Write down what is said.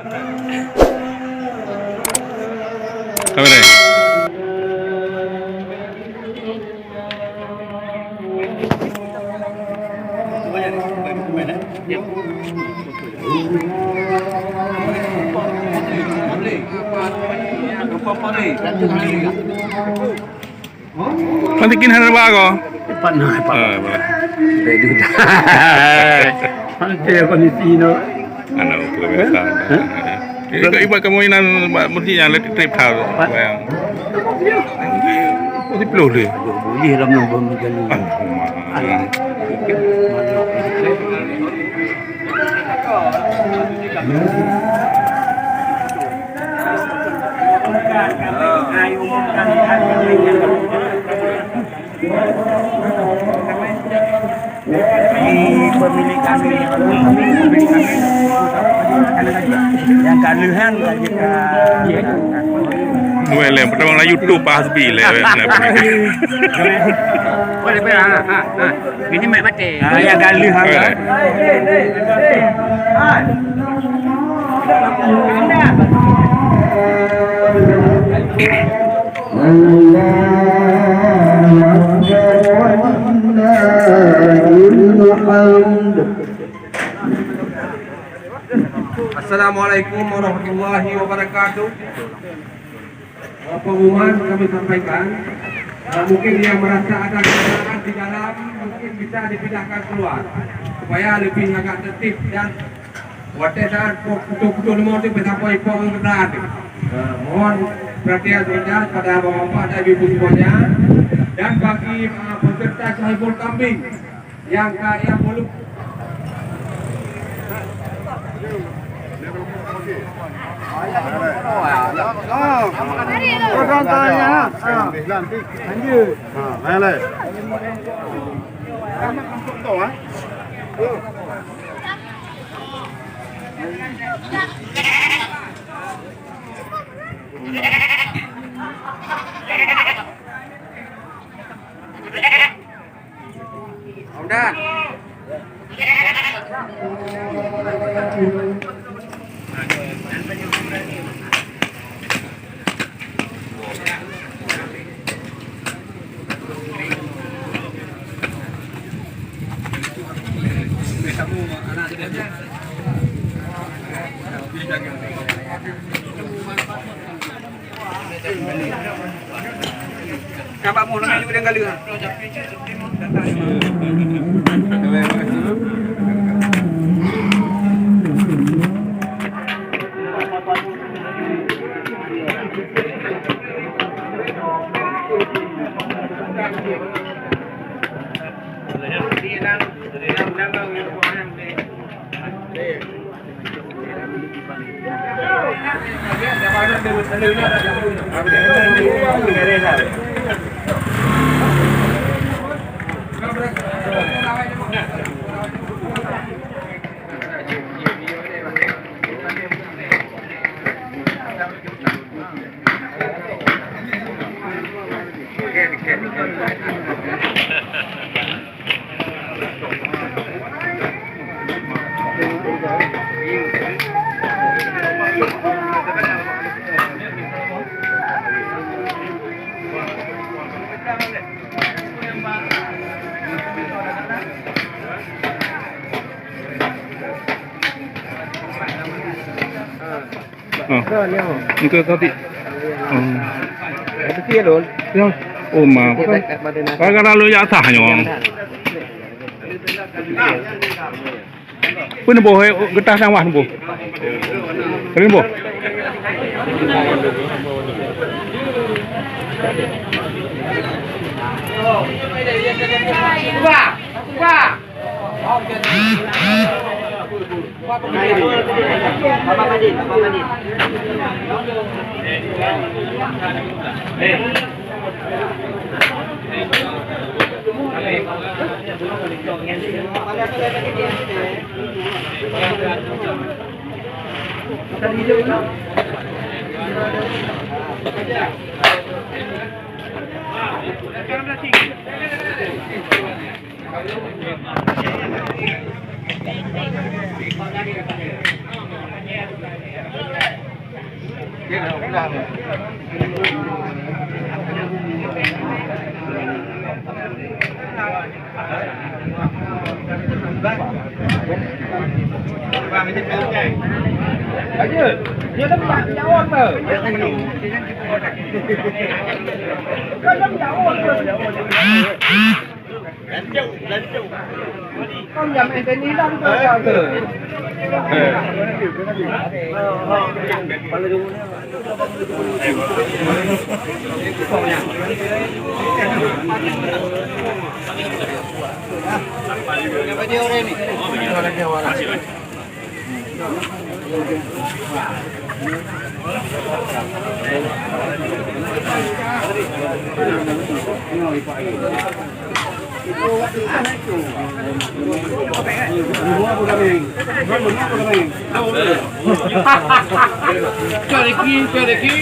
Apa ni? Nanti kini hari apa? Panah, Boleh. bedu dah. Nanti kondisi no. Anak apa biasa. Ini ibu kamu ini mesti yang letih trip tahu. Yang. Mesti peluh deh. Boleh dalam nombor menjadi. Pemilik kami yang kaluhan kita Boleh, pertama lah YouTube Hasbi lah. boleh ini mak mati yang kaluhan Assalamualaikum warahmatullahi wabarakatuh. Pengumuman kami sampaikan, mungkin yang merasa ada kendaraan di dalam mungkin bisa dipindahkan keluar supaya lebih agak tertib dan watesan untuk nomor itu sampai kendaraan. Mohon perhatian saudara pada bapak-bapak dan ibu semuanya, dan bagi peserta Sahibul Kambing yang belum Dan Nampak mu namanya juga kali kan. Itu tadi. Itu dia lol. Ya. Oh ma. Kalau lu ya sah nyong. Pun boh getah nang wah boh. Kering boh. Bapak Madin. Dia tempat jawab ke? Kan jawab ke? Lanjut. Kau yang main tenis dah ke? Cari lagi.